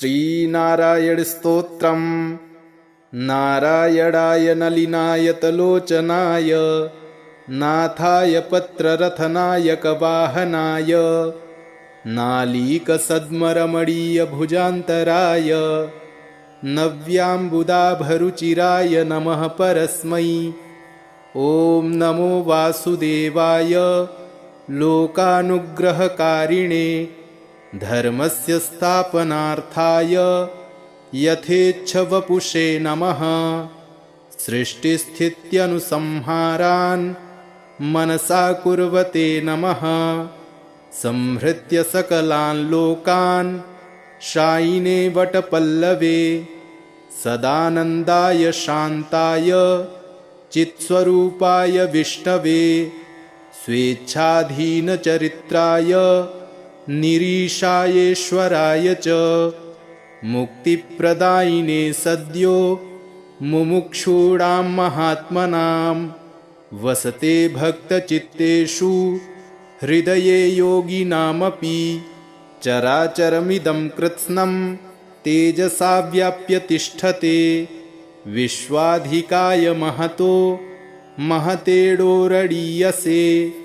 श्रीनारायणस्तोत्रम्। नारायणाय नलिनायतलोचनाय नाथाय पत्ररथनायकवाहनाय नालीकसद्मरमणीयभुजान्तराय नव्याम्बुदाभरुचिराय नमः परस्मै। ॐ नमो वासुदेवाय लोकानुग्रहकारिणे धर्मस्य स्थापनार्थाय यथेच्छवपुषे नमः। सृष्टिस्थित्यनुसंहारान् मनसा कुर्वते नमः। संहृत्य सकलान् लोकान् शायिने वटपल्लवे सदानन्दाय शान्ताय चित्स्वरूपाय विष्णवे स्वेच्छाधीनचरित्राय निरीशायेश्वराय च मुक्तिप्रदायिने सद्यो मुमुक्षूणां महात्मनां वसते भक्तचित्तेषु हृदये योगिनामपि। चराचरमिदं कृत्स्नं तेजसा व्याप्य तिष्ठते विश्वाधिकाय महतो महतेडोरडीयसे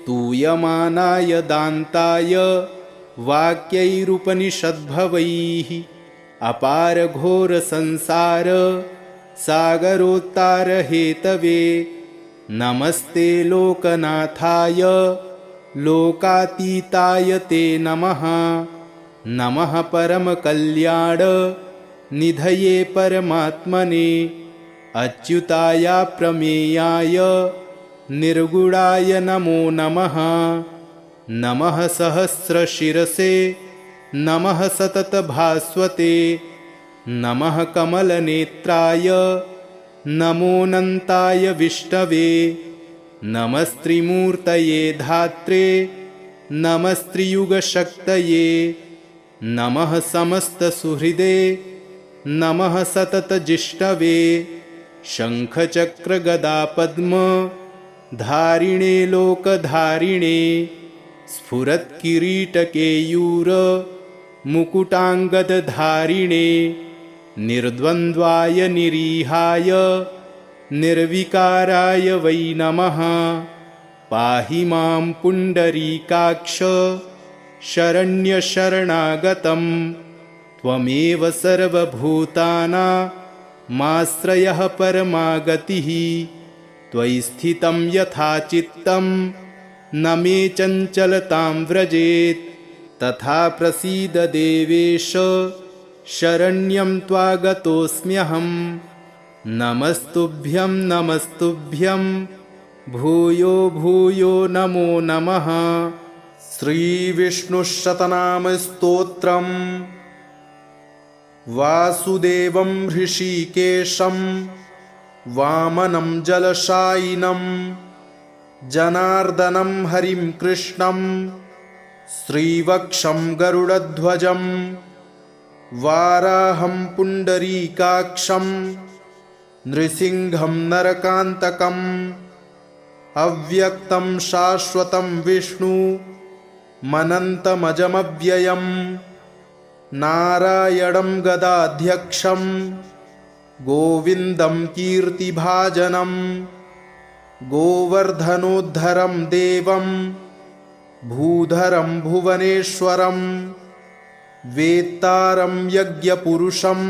तूयमानाय दान्ताय वाक्यैरुपनिषद्भवैः अपारघोरसंसार सागरोत्तारहेतवे नमस्ते लोकनाथाय लोकातीताय ते नमः। नमः परमकल्याण निधये परमात्मने अच्युताय प्रमेयाय निर्गुणाय नमो नमः। नमः सहस्रशिरसे नमः सततभास्वते नमः कमलनेत्राय नमोऽनन्ताय विष्णवे नमस्त्रिमूर्तये धात्रे नमस्त्रियुगशक्तये नमः समस्तसुहृदे नमः सततजिष्णवे शङ्खचक्रगदापद्म धारिणे लोकधारिणे स्फुरत्किरीटकेयूर मुकुटाङ्गदधारिणे निर्द्वन्द्वाय निरीहाय निर्विकाराय वै नमः। पाहि मां पुण्डरीकाक्ष शरण्यशरणागतं त्वमेव सर्वभूतानामाश्रयः परमागतिः। त्वयि स्थितं यथा चित्तं न मे चञ्चलतां व्रजेत् तथा प्रसीद देवेश शरण्यं त्वागतोऽस्म्यहम्। नमस्तुभ्यं नमस्तुभ्यं भूयो भूयो नमो नमः। श्रीविष्णुशतनामस्तोत्रम्। वासुदेवं हृषीकेशं वामनं जलशायिनं जनार्दनं हरिं कृष्णं श्रीवक्षं गरुडध्वजं वाराहं पुण्डरीकाक्षं नृसिंहं नरकान्तकम् अव्यक्तं शाश्वतं विष्णुमनन्तमजमव्ययं नारायणं गदाध्यक्षं गोविन्दं कीर्तिभाजनं गोवर्धनोद्धरं देवं भूधरं भुवनेश्वरं वेत्तारं यज्ञपुरुषं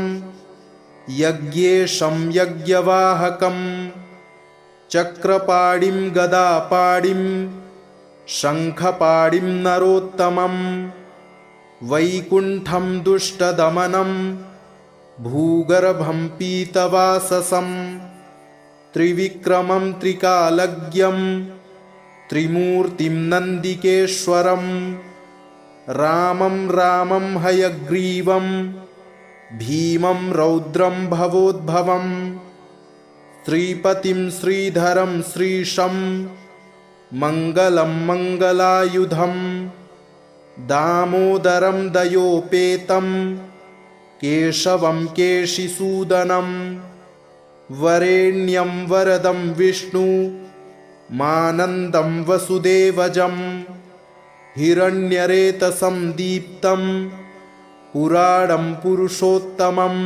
यज्ञेशं यज्ञवाहकं चक्रपाणिं गदापाणिं शङ्खपाणिं नरोत्तमं वैकुण्ठं दुष्टदमनं भूगर्भं पीतवाससं त्रिविक्रमं त्रिकालज्ञं त्रिमूर्तिं नन्दिकेश्वरं रामं रामं हयग्रीवं भीमं रौद्रं भवोद्भवं श्रीपतिं श्रीधरं श्रीशं मङ्गलं मङ्गलायुधं दामोदरं दयोपेतं केशवं केशिसूदनं वरेण्यं वरदं विष्णु मानन्दं वसुदेवजं हिरण्यरेतसं दीप्तं पुराणं पुरुषोत्तमं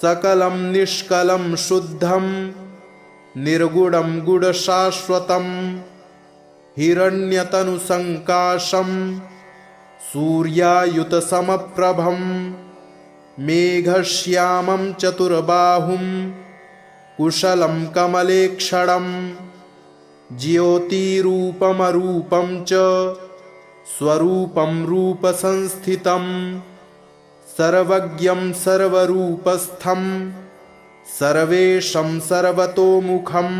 सकलं निष्कलं शुद्धं निर्गुणं गुणशाश्वतं हिरण्यतनुसङ्काशं सूर्यायुतसमप्रभं मेघश्यामं चतुर्बाहुं कुशलं कमलेक्षणं ज्योतिरूपमरूपं च स्वरूपं रूपसंस्थितं सर्वज्ञं सर्वरूपस्थं सर्वेशं सर्वतोमुखं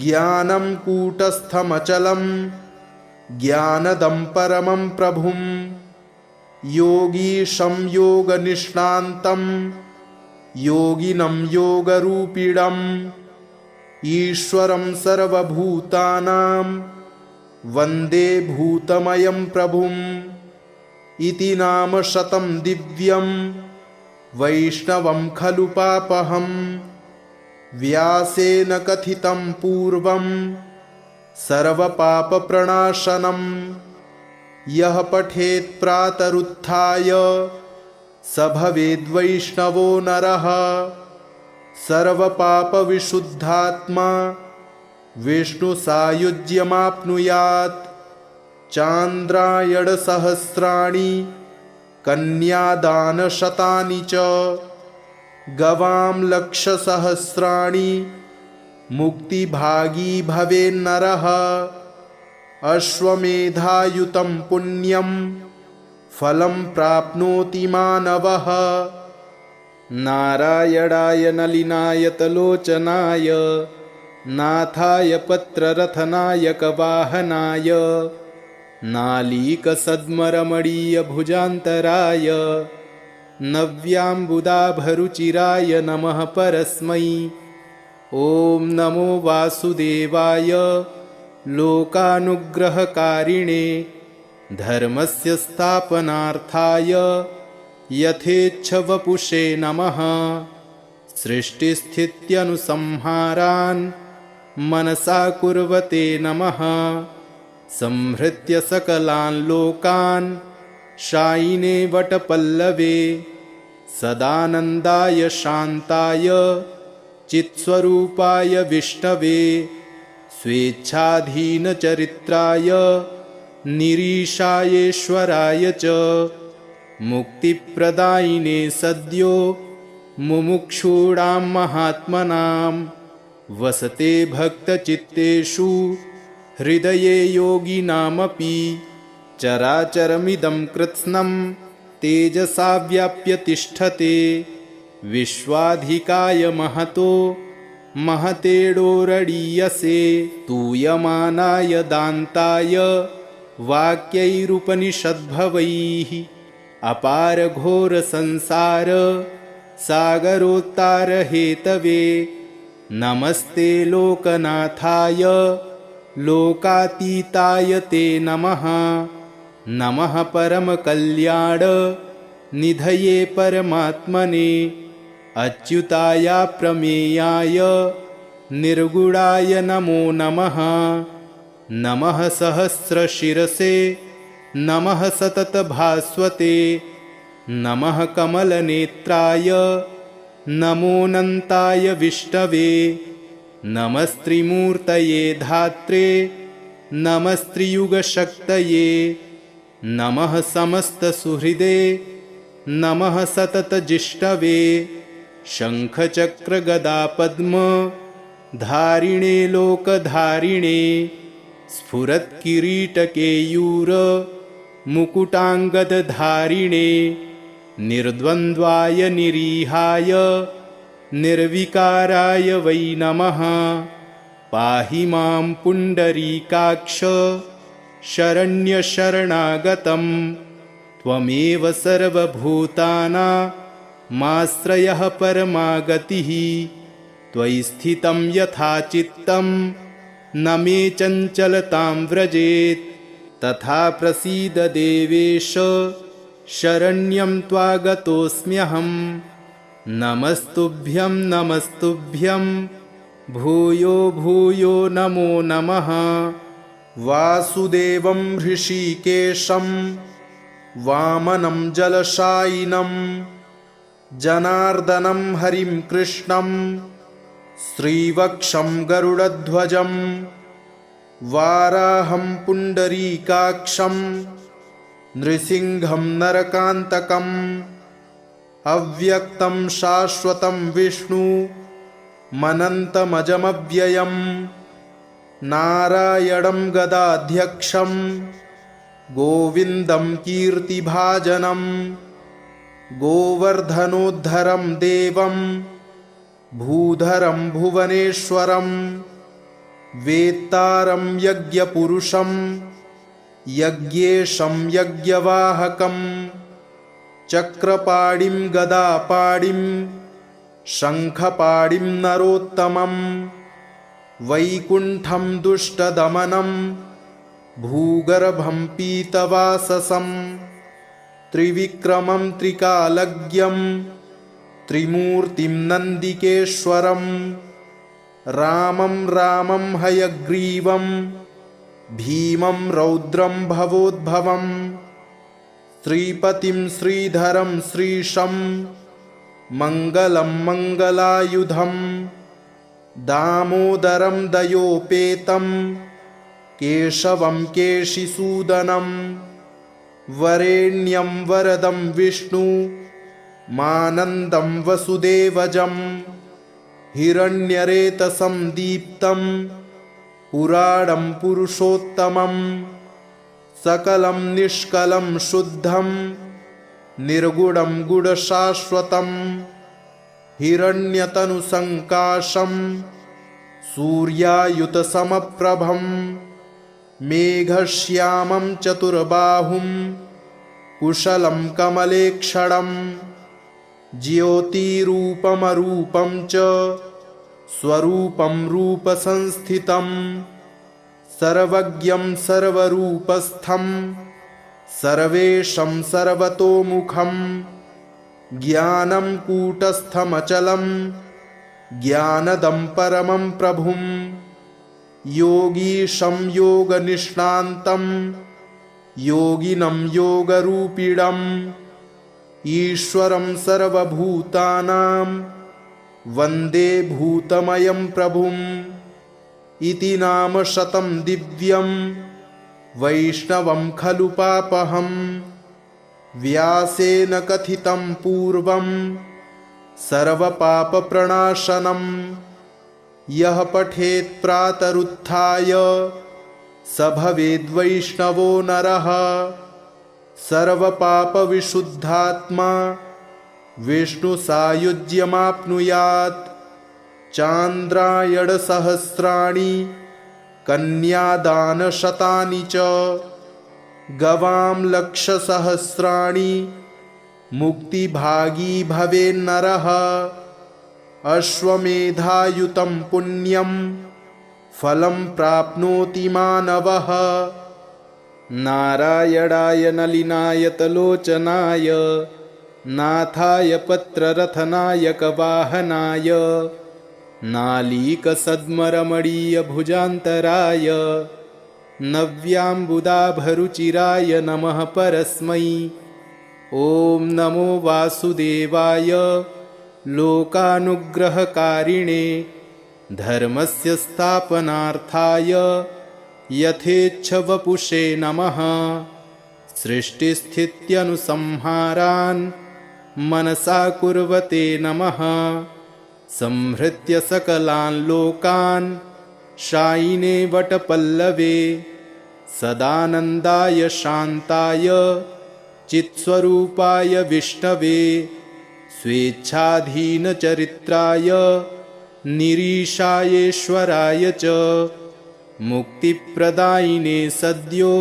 ज्ञानं कूटस्थमचलं ज्ञानदं परमं प्रभुं योगीशं योगनिष्णान्तं योगिनं योगरूपिणम् ईश्वरं सर्वभूतानां वन्दे भूतमयं प्रभुम् इति नाम शतं दिव्यं वैष्णवं खलु पापहं व्यासेन कथितं पूर्वं सर्वपापप्रणाशनं यः पठेत् प्रातरुत्थाय स भवेद्वैष्णवो नरः सर्वपापविशुद्धात्मा विष्णुसायुज्यमाप्नुयात् चान्द्रायणसहस्राणि कन्यादानशतानि च गवां लक्षसहस्राणि मुक्तिभागी भवेन्नरः अश्वमेधायुतं पुण्यं फलं प्राप्नोति मानवः नारायणाय नलिनायतलोचनाय नाथाय पत्ररथनायकवाहनाय नालीकसद्मरमणीयभुजान्तराय नव्याम्बुदाभरुचिराय नमः परस्मै ॐ नमो वासुदेवाय लोकानुग्रहकारिणे धर्मस्य स्थापनार्थाय यथेच्छवपुषे नमः सृष्टिस्थित्यनुसंहारान् मनसा कुर्वते नमः संहृत्य सकलान् लोकान् शायिने वटपल्लवे सदानन्दाय शान्ताय चित्स्वरूपाय विष्णवे स्वेच्छाधीनचरित्राय निरीशायेश्वराय च मुक्तिप्रदायिने सद्यो मुमुक्षूणां महात्मनां वसते भक्तचित्तेषु हृदये योगिनामपि चराचरमिदं कृत्स्नं तेजसा व्याप्य तिष्ठते विश्वाधिकाय महतो महतेडोरडीयसे तूयमानाय दान्ताय वाक्यैरुपनिषद्भवैः अपारघोरसंसार सागरोत्तारहेतवे नमस्ते लोकनाथाय लोकातीताय ते नमः नमः परमकल्याण निधये परमात्मने अच्युताय प्रमेयाय निर्गुणाय नमो नमः नमः सहस्रशिरसे नमः सततभास्वते नमः कमलनेत्राय नमोऽनन्ताय विष्णवे नमस्त्रिमूर्तये धात्रे नमस्त्रियुगशक्तये नमः समस्तसुहृदे नमः सततजिष्टवे शङ्खचक्रगदापद्म धारिणे लोकधारिणे स्फुरत्किरीटकेयूर मुकुटाङ्गदधारिणे निर्द्वन्द्वाय निरीहाय निर्विकाराय वै नमः पाहि मां पुण्डरीकाक्ष शरण्यशरणागतं त्वमेव सर्वभूतानामाश्रयः परमागतिः त्वयि स्थितं यथा चित्तं न मे चञ्चलतां व्रजेत् तथा प्रसीद देवेश शरण्यं त्वागतोऽस्म्यहम् नमस्तुभ्यं नमस्तुभ्यं भूयो भूयो नमो नमः वासुदेवं हृषीकेशं वामनं जलशायिनं जनार्दनं हरिं कृष्णं श्रीवक्षं गरुडध्वजं वाराहं पुण्डरीकाक्षं नृसिंहं नरकान्तकम् अव्यक्तं शाश्वतं विष्णु मनन्तमजमव्ययं नारायणं गदाध्यक्षं गोविन्दं कीर्तिभाजनं गोवर्धनोद्धरं देवं भूधरं भुवनेश्वरं वेत्तारं यज्ञपुरुषं यज्ञेशं यज्ञवाहकं चक्रपाणिं गदापाणिं शङ्खपाणिं नरोत्तमं वैकुण्ठं दुष्टदमनं भूगर्भं पीतवाससं त्रिविक्रमं त्रिकालज्ञं त्रिमूर्तिं नन्दिकेश्वरं रामं रामं हयग्रीवं भीमं रौद्रं भवोद्भवं श्रीपतिं श्रीधरं श्रीशं मङ्गलं मङ्गलायुधं दामोदरं दयोपेतं केशवं केशिसूदनं वरेण्यं वरदं विष्णु मानन्दं वसुदेवजं हिरण्यरेतसं दीप्तं पुराणं पुरुषोत्तमं सकलं निष्कलं शुद्धं निर्गुणं गुणशाश्वतं हिरण्यतनुसङ्काशं सूर्यायुतसमप्रभं मेघश्यामं चतुर्बाहुं कुशलं कमलेक्षणं ज्योतिरूपमरूपं च स्वरूपं रूपसंस्थितं सर्वज्ञं सर्वरूपस्थं सर्वेशं सर्वतोमुखं ज्ञानं कूटस्थमचलं ज्ञानदं परमं प्रभुं योगीशं योगनिष्णान्तं योगिनं योगरूपिणम् ईश्वरं सर्वभूतानां वन्दे भूतमयं प्रभुम् इति नाम शतं दिव्यं वैष्णवं खलु पापहं व्यासेन कथितं पूर्वं सर्वपापप्रणाशनं यः पठेत् प्रातरुत्थाय स भवेद्वैष्णवो नरः सर्वपापविशुद्धात्मा विष्णुसायुज्यमाप्नुयात् चान्द्रायणसहस्राणि कन्यादानशतानि च गवां लक्षसहस्राणि मुक्तिभागी भवेन्नरः अश्वमेधायुतं पुण्यं फलं प्राप्नोति मानवः नारायणाय नलिनायतलोचनाय नाथाय पत्ररथनायकवाहनाय नालीकसद्मरमणीयभुजान्तराय नव्याम्बुदाभरुचिराय नमः परस्मै ॐ नमो वासुदेवाय लोकानुग्रहकारिणे धर्मस्य स्थापनार्थाय यथेच्छवपुषे नमः सृष्टिस्थित्यनुसंहारान् मनसा कुर्वते नमः संहृत्य सकलान् लोकान् शायिने वटपल्लवे सदानन्दाय शान्ताय चित्स्वरूपाय विष्णवे स्वेच्छाधीनचरित्राय निरीशायेश्वराय च मुक्तिप्रदायिने सद्यो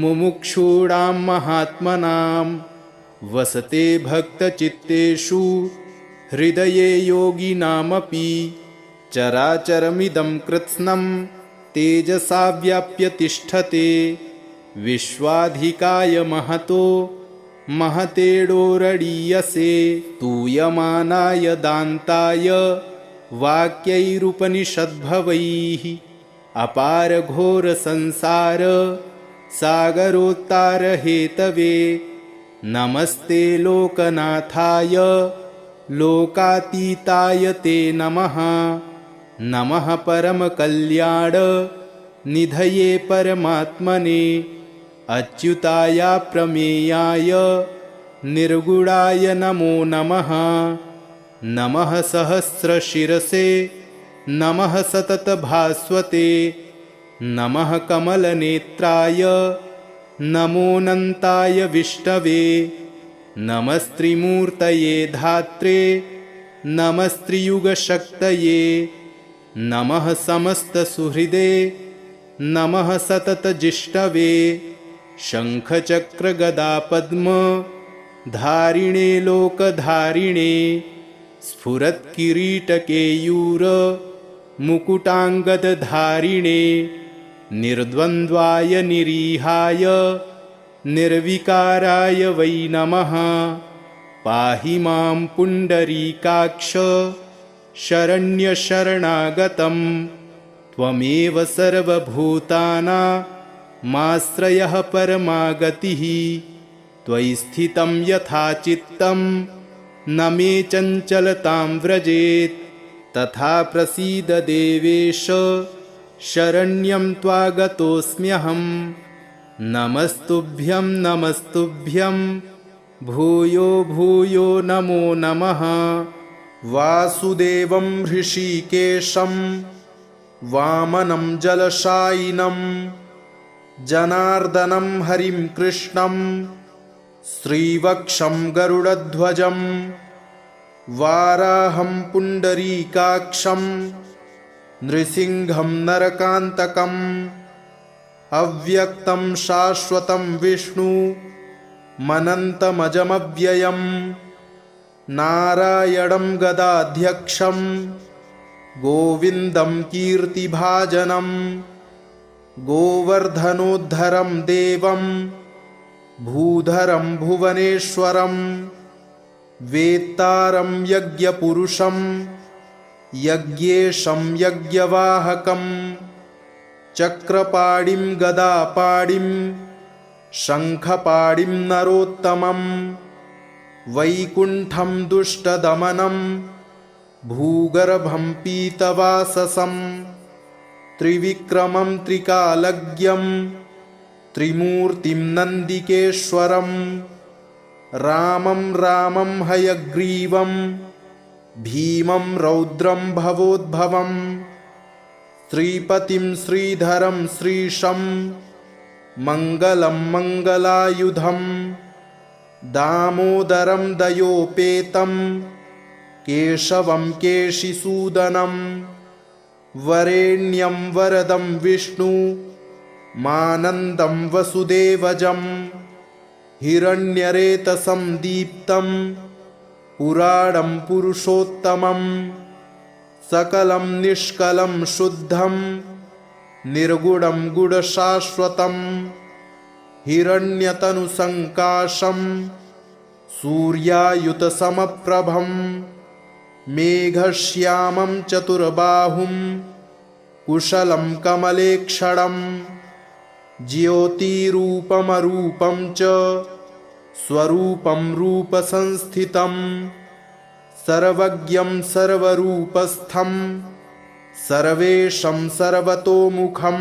मुमुक्षूणां महात्मनां वसते भक्तचित्तेषु हृदये योगिनामपि चराचरमिदं कृत्स्नं तेजसा व्याप्य तिष्ठते विश्वाधिकाय महतो महतेडोरडीयसे तूयमानाय दान्ताय वाक्यैरुपनिषद्भवैः अपारघोरसंसार सागरोत्तारहेतवे नमस्ते लोकनाथाय लोकातीताय ते नमः नमः परमकल्याण निधये परमात्मने अच्युताय प्रमेयाय निर्गुणाय नमो नमः नमः सहस्रशिरसे नमः सततभास्वते नमः कमलनेत्राय नमोऽनन्ताय विष्णवे नमस्त्रिमूर्तये धात्रे नमस्त्रियुगशक्तये नमः समस्तसुहृदे नमः सततजिष्णवे शङ्खचक्रगदापद्म धारिणे लोकधारिणे स्फुरत्किरीटकेयूर मुकुटाङ्गदधारिणे निर्द्वन्द्वाय निरीहाय निर्विकाराय वै नमः पाहि मां पुण्डरीकाक्ष शरण्यशरणागतं त्वमेव सर्वभूतानामाश्रयः परमागतिः त्वयि स्थितं यथा चित्तं न मे चञ्चलतां व्रजेत् तथा प्रसीद देवेश शरण्यं त्वागतोऽस्म्यहं नमस्तुभ्यं नमस्तुभ्यं भूयो भूयो नमो नमः वासुदेवं हृषीकेशं वामनं जलशायिनं जनार्दनं हरिं कृष्णं श्रीवक्षं गरुडध्वजं वाराहं पुण्डरीकाक्षं नृसिंहं नरकान्तकम् अव्यक्तं शाश्वतं विष्णुमनन्तमजमव्ययं नारायणं गदाध्यक्षं गोविन्दं कीर्तिभाजनं गोवर्धनोद्धरं देवं भूधरं भुवनेश्वरं वेत्तारं यज्ञपुरुषं यज्ञेशं यज्ञवाहकं चक्रपाणिं गदापाणिं शङ्खपाणिं नरोत्तमं वैकुण्ठं दुष्टदमनं भूगर्भं पीतवाससं त्रिविक्रमं त्रिकालज्ञं त्रिमूर्तिं नन्दिकेश्वरं रामं रामं हयग्रीवं भीमं रौद्रं भवोद्भवं श्रीपतिं श्रीधरं श्रीशं मङ्गलं मङ्गलायुधं दामोदरं दयोपेतं केशवं केशिसूदनं वरेण्यं वरदं विष्णुमानन्दं वसुदेवजं हिरण्यरेतसं दीप्तं पुराणं पुरुषोत्तमं सकलं निष्कलं शुद्धं निर्गुणं गुणशाश्वतं हिरण्यतनुसङ्काशं सूर्यायुतसमप्रभं मेघश्यामं चतुर्बाहुं कुशलं कमलेक्षणं ज्योतिरूपमरूपं च स्वरूपं रूपसंस्थितं सर्वज्ञं सर्वरूपस्थं सर्वेशं सर्वतोमुखं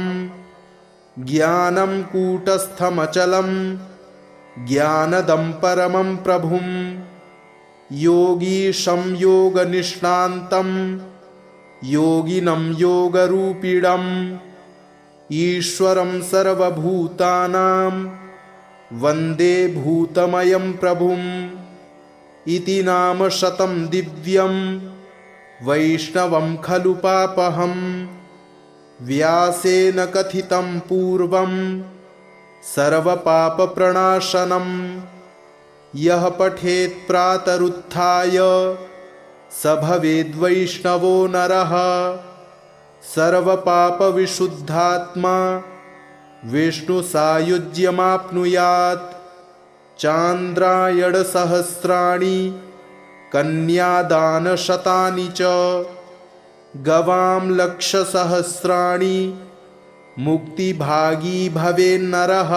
ज्ञानं कूटस्थमचलं ज्ञानदं परमं प्रभुं योगीशं योगनिष्णान्तं योगिनं योगरूपिणम् ईश्वरं सर्वभूतानां वन्दे भूतमयं प्रभुम् इति नाम शतं दिव्यं वैष्णवं खलु पापहं व्यासेन कथितं पूर्वं सर्वपापप्रणाशनं यः पठेत् प्रातरुत्थाय स भवेद्वैष्णवो नरः सर्वपापविशुद्धात्मा विष्णुसायुज्यमाप्नुयात् चान्द्रायणसहस्राणि कन्यादानशतानि च गवां लक्षसहस्राणि मुक्तिभागी भवेन्नरः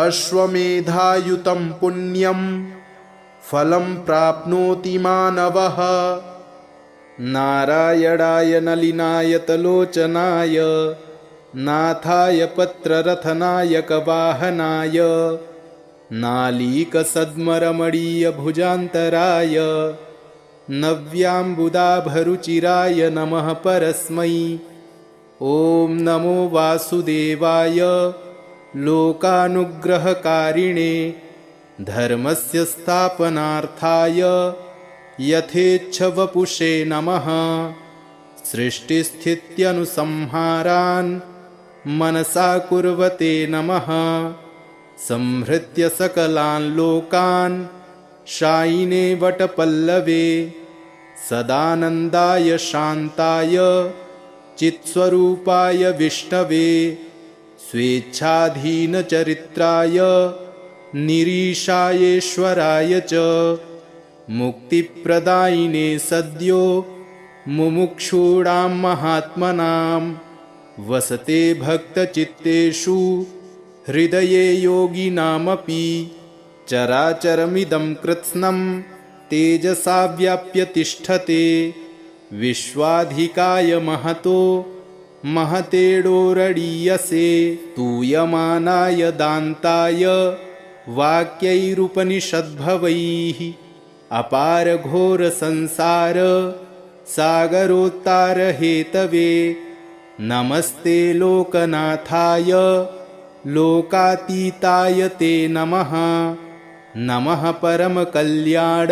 अश्वमेधायुतं पुण्यं फलं प्राप्नोति मानवः नारायणाय नलिनायतलोचनाय नाथाय पत्ररथनायकवाहनाय नालीकसद्मरमणीयभुजान्तराय नव्याम्बुदाभरुचिराय नमः परस्मै। ॐ नमो वासुदेवाय लोकानुग्रहकारिणे धर्मस्य स्थापनार्थाय यथेच्छवपुषे नमः। सृष्टिस्थित्यनुसंहारान् मनसा कुर्वते नमः। संहृत्य सकलान् लोकान् शायिने वटपल्लवे सदानन्दाय शान्ताय चित्स्वरूपाय विष्णवे स्वेच्छाधीनचरित्राय निरीशायेश्वराय च मुक्तिप्रदायिने सद्यो मुमुक्षूणां महात्मनां वसते भक्तचित्तेषु हृदये योगिनामपि चराचरमिदं कृत्स्नं तेजसा व्याप्य तिष्ठते विश्वाधिकाय महतो महतेडोरडीयसे तूयमानाय दान्ताय वाक्यैरुपनिषद्भवैः अपारघोरसंसार सागरोत्तारहेतवे नमस्ते लोकनाथाय लोकातीताय ते नमः। नमः परमकल्याण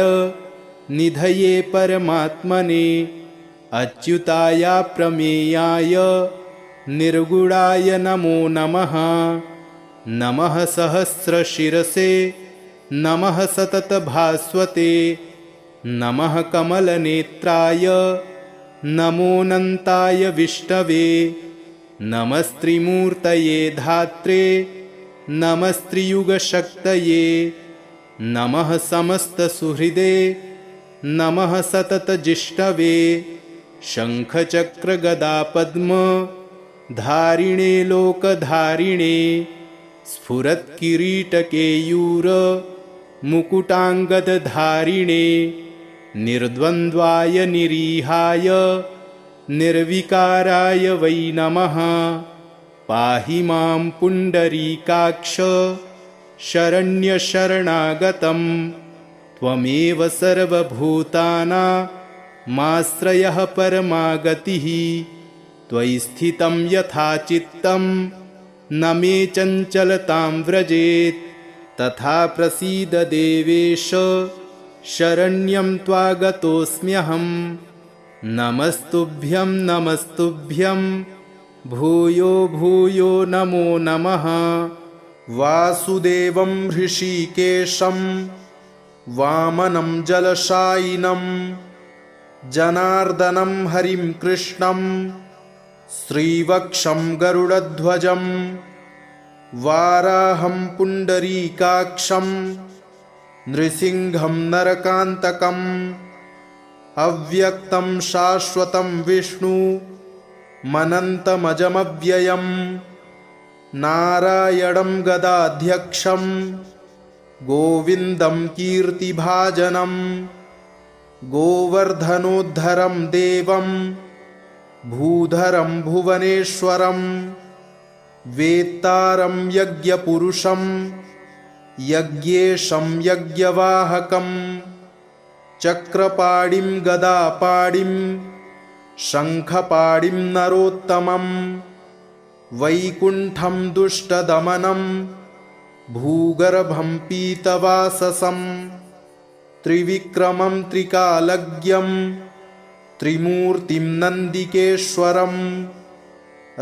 निधये परमात्मने अच्युताय प्रमेयाय निर्गुणाय नमो नमः। नमः सहस्रशिरसे नमः सततभास्वते नमः कमलनेत्राय नमोऽनन्ताय विष्णवे नमस्त्रिमूर्तये धात्रे नमस्त्रियुगशक्तये नमः समस्तसुहृदे नमः सततजिष्णवे शङ्खचक्रगदापद्म धारिणे लोकधारिणे स्फुरत्किरीटकेयूर मुकुटाङ्गदधारिणे निर्द्वन्द्वाय निरीहाय निर्विकाराय वै नमः। पाहि मां पुण्डरीकाक्ष शरण्यशरणागतं त्वमेव सर्वभूतानामाश्रयः परमागतिः त्वयि स्थितं यथा चित्तं न मे चञ्चलतां व्रजेत् तथा प्रसीद देवेश शरण्यं त्वागतोऽस्म्यहम्। नमस्तुभ्यं नमस्तुभ्यं भूयो भूयो नमो नमः। वासुदेवं हृषीकेशं वामनं जलशायिनं जनार्दनं हरिं कृष्णं श्रीवक्षं गरुडध्वजं वाराहं पुण्डरीकाक्षं नृसिंहं नरकान्तकम् अव्यक्तं शाश्वतं विष्णुमनन्तमजमव्ययं नारायणं गदाध्यक्षं गोविन्दं कीर्तिभाजनं गोवर्धनोद्धरं देवं भूधरं भुवनेश्वरं वेत्तारं यज्ञपुरुषं यज्ञेशं यज्ञवाहकं चक्रपाणिं गदापाणिं शङ्खपाणिं नरोत्तमं वैकुण्ठं दुष्टदमनं भूगर्भं पीतवाससं त्रिविक्रमं त्रिकालज्ञं त्रिमूर्तिं नन्दिकेश्वरं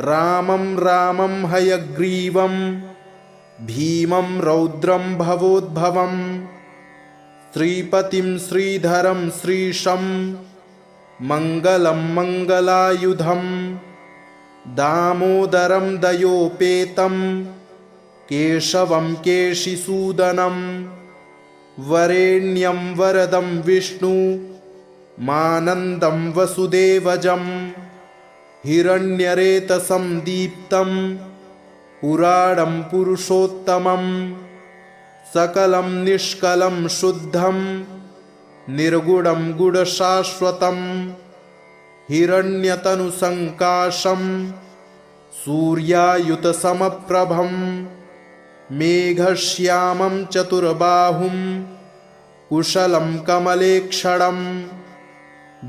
रामं रामं हयग्रीवं भीमं रौद्रं भवोद्भवं श्रीपतिं श्रीधरं श्रीशं मङ्गलं मङ्गलायुधं दामोदरं दयोपेतं केशवं केशिसूदनं वरेण्यं वरदं विष्णु मानन्दं वसुदेवजं हिरण्यरेतसं दीप्तं पुराणं पुरुषोत्तमं सकलं निष्कलं शुद्धं निर्गुणं गुणशाश्वतं हिरण्यतनुसङ्काशं सूर्यायुतसमप्रभं मेघश्यामं चतुर्बाहुं कुशलं कमलेक्षणं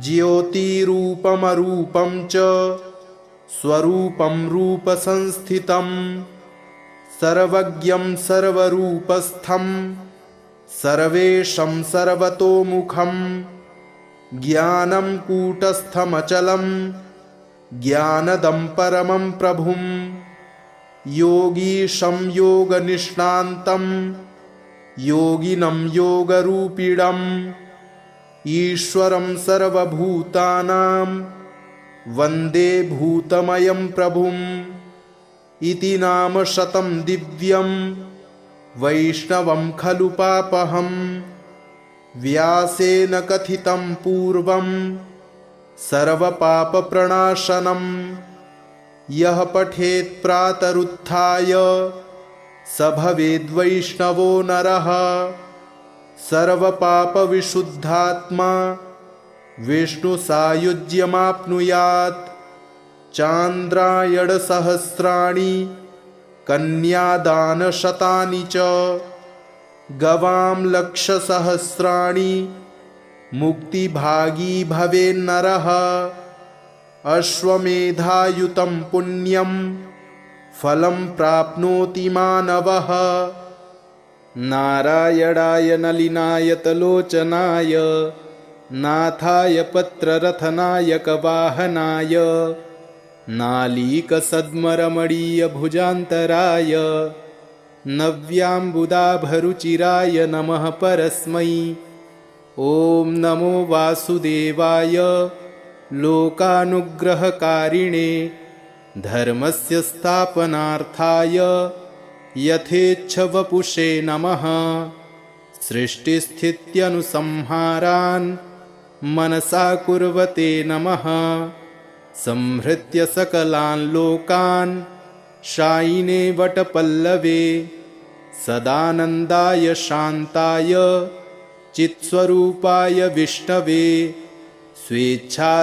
ज्योतिरूपमरूपं च स्वरूपं रूपसंस्थितं सर्वज्ञं सर्वरूपस्थं सर्वेशं सर्वतोमुखं ज्ञानं कूटस्थमचलं ज्ञानदं परमं प्रभुं योगीशं योगनिष्णान्तं योगिनं योगरूपिणम् ईश्वरं सर्वभूतानां वन्दे भूतमयं प्रभुम् इति नाम शतं दिव्यं वैष्णवं खलु पापहम् व्यासेन कथितं पूर्वं सर्वपापप्रणाशनं यः पठेत् प्रातरुत्थाय स भवेद्वैष्णवो नरः सर्वपापविशुद्धात्मा विष्णुसायुज्यमाप्नुयात् चान्द्रायणसहस्राणि कन्यादानशतानि च गवां लक्षसहस्राणि मुक्तिभागी भवेन्नरः अश्वमेधायुतं पुण्यं फलं प्राप्नोति मानवः नारायणाय नलिनायतलोचनाय नाथाय पत्ररथनायकवाहनाय नालीकसद्मरमणीयभुजान्तराय नव्याम्बुदाभरुचिराय नमः परस्मै। ॐ नमो वासुदेवाय लोकानुग्रहकारिणे धर्मस्य स्थापनार्थाय यथेच्छवपुषे नमः। सृष्टिस्थित्यनुसंहारान् मनसा कुर्वते नमः। संहृत्य सकलान् लोकान् शायिने वटपल्लवे सदानन्दाय शान्ताय चित्स्वरूपाय विष्णवे स्वेच्छाधीनचरित्राय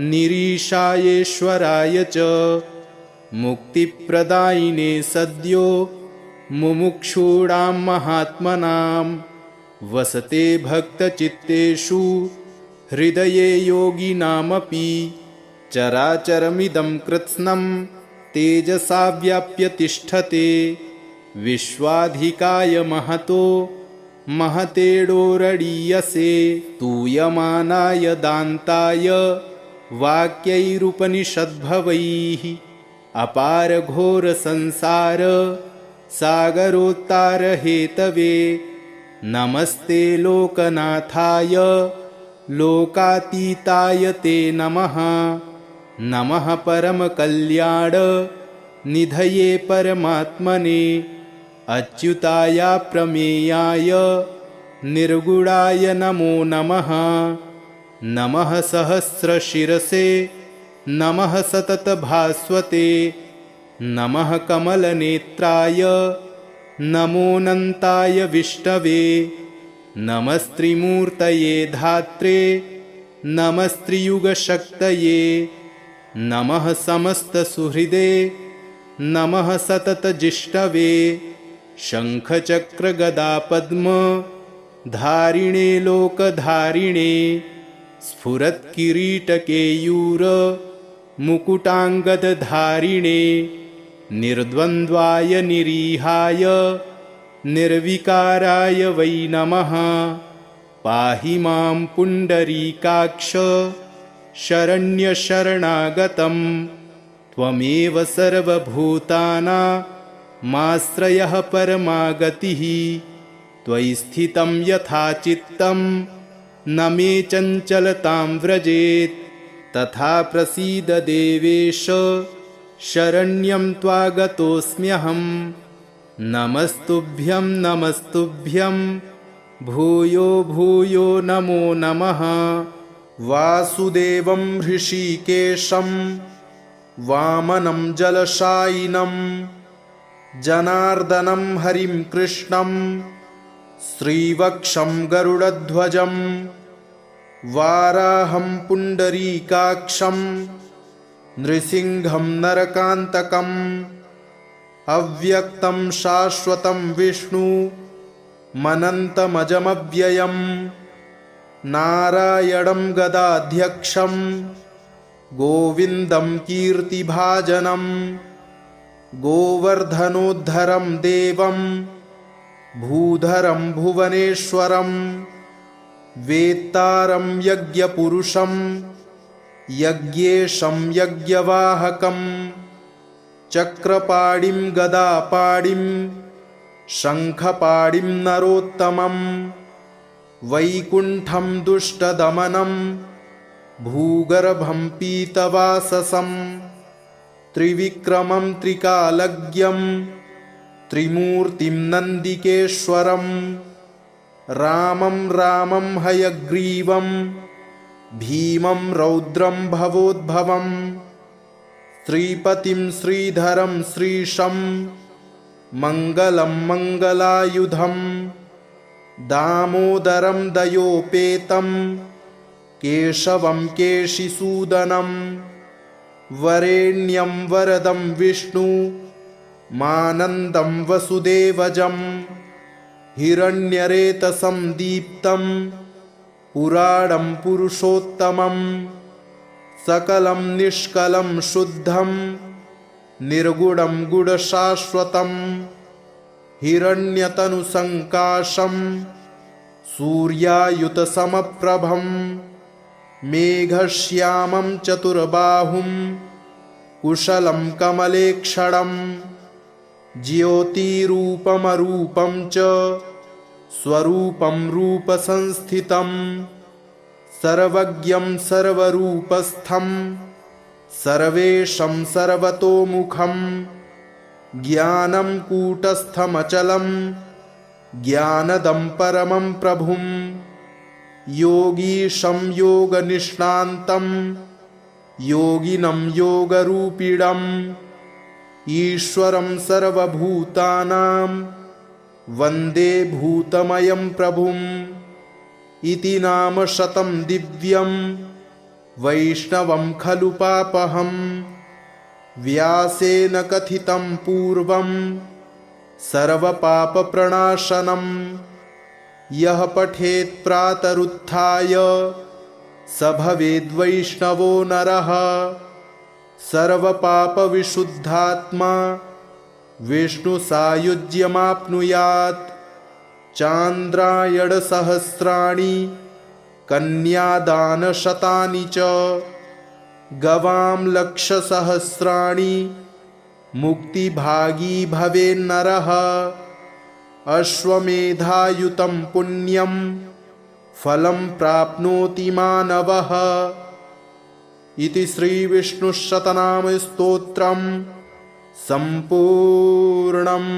निरीशायेश्वराय च मुक्तिप्रदायिने सद्यो मुमुक्षूणां महात्मनां वसते भक्तचित्तेषु हृदये योगिनामपि चराचरमिदं कृत्स्नं तेजसा व्याप्य तिष्ठते विश्वाधिकाय महतो महतेडोरडीयसे तूयमानाय दान्ताय वाक्यैरुपनिषद्भवैः अपारघोरसंसार सागरोत्तारहेतवे नमस्ते लोकनाथाय लोकातीताय ते नमः। नमः परमकल्याण निधये परमात्मने अच्युताय प्रमेयाय निर्गुणाय नमो नमः। नमः सहस्रशिरसे नमः सततभास्वते नमः कमलनेत्राय नमोऽनन्ताय विष्णवे नमस्त्रिमूर्तये धात्रे नमस्त्रियुगशक्तये नमः समस्तसुहृदे नमः सततजिष्णवे शङ्खचक्रगदापद्म धारिणे लोकधारिणे स्फुरत्किरीटकेयूर मुकुटाङ्गदधारिणे निर्द्वन्द्वाय निरीहाय निर्विकाराय वै नमः। पाहि मां पुण्डरीकाक्ष शरण्यशरणागतं त्वमेव सर्वभूतानामाश्रयः परमागतिः त्वयि स्थितं यथा चित्तं न मे चञ्चलतां व्रजेत् तथा प्रसीद देवेश शरण्यं त्वागतोऽस्म्यहम्। नमस्तुभ्यं नमस्तुभ्यं भूयो भूयो नमो नमः। वासुदेवं हृषीकेशं वामनं जलशायिनं जनार्दनं हरिं कृष्णं श्रीवक्षं गरुडध्वजं वाराहं पुण्डरीकाक्षं नृसिंहं नरकान्तकम् अव्यक्तं शाश्वतं विष्णु मनन्तमजमव्ययम् नारायणं गदाध्यक्षं गोविन्दं कीर्तिभाजनं गोवर्धनोद्धरं देवं भूधरं भुवनेश्वरं वेत्तारं यज्ञपुरुषं यज्ञेशं यज्ञवाहकं चक्रपाणिं गदापाणिं शङ्खपाणिं नरोत्तमं वैकुण्ठं दुष्टदमनं भूगर्भं पीतवाससं त्रिविक्रमं त्रिकालज्ञं त्रिमूर्तिं नन्दिकेश्वरं रामं हयग्रीवं भीमं रौद्रं भवोद्भवं श्रीपतिं श्रीधरं श्रीशं मङ्गलं मङ्गलायुधं दामोदरं दयोपेतं केशवं केशिसूदनं वरेण्यं वरदं विष्णु मानन्दं वसुदेवजं हिरण्यरेतसं दीप्तं पुराणं पुरुषोत्तमं सकलं निष्कलं शुद्धं निर्गुणं गुणशाश्वतं हिरण्यतनुसङ्काशं सूर्यायुतसमप्रभं मेघश्यामं चतुर्बाहुं कुशलं कमलेक्षणं ज्योतिरूपमरूपं च स्वरूपं रूपसंस्थितं सर्वज्ञं सर्वरूपस्थं सर्वेशं सर्वतोमुखं ज्ञानं कूटस्थमचलं ज्ञानदं परमं प्रभुं योगीशं योगनिष्णान्तं योगिनं योगरूपिणम् ईश्वरं सर्वभूतानां वन्दे भूतमयं प्रभुम् इति नाम शतं दिव्यं वैष्णवं खलु पापहं व्यासेन कथितं पूर्वं सर्वपापप्रणाशनं यः पठेत् प्रातरुत्थाय स भवेद्वैष्णवो नरः सर्वपापविशुद्धात्मा विष्णुसायुज्यमाप्नुयात् चान्द्रायणसहस्राणि कन्यादानशतानि च गवां लक्षसहस्राणि मुक्तिभागी भवेन्नरः अश्वमेधायुतं पुण्यं फलं प्राप्नोति मानवः इति श्रीविष्णुशतनामस्तोत्रं सम्पूर्णम्।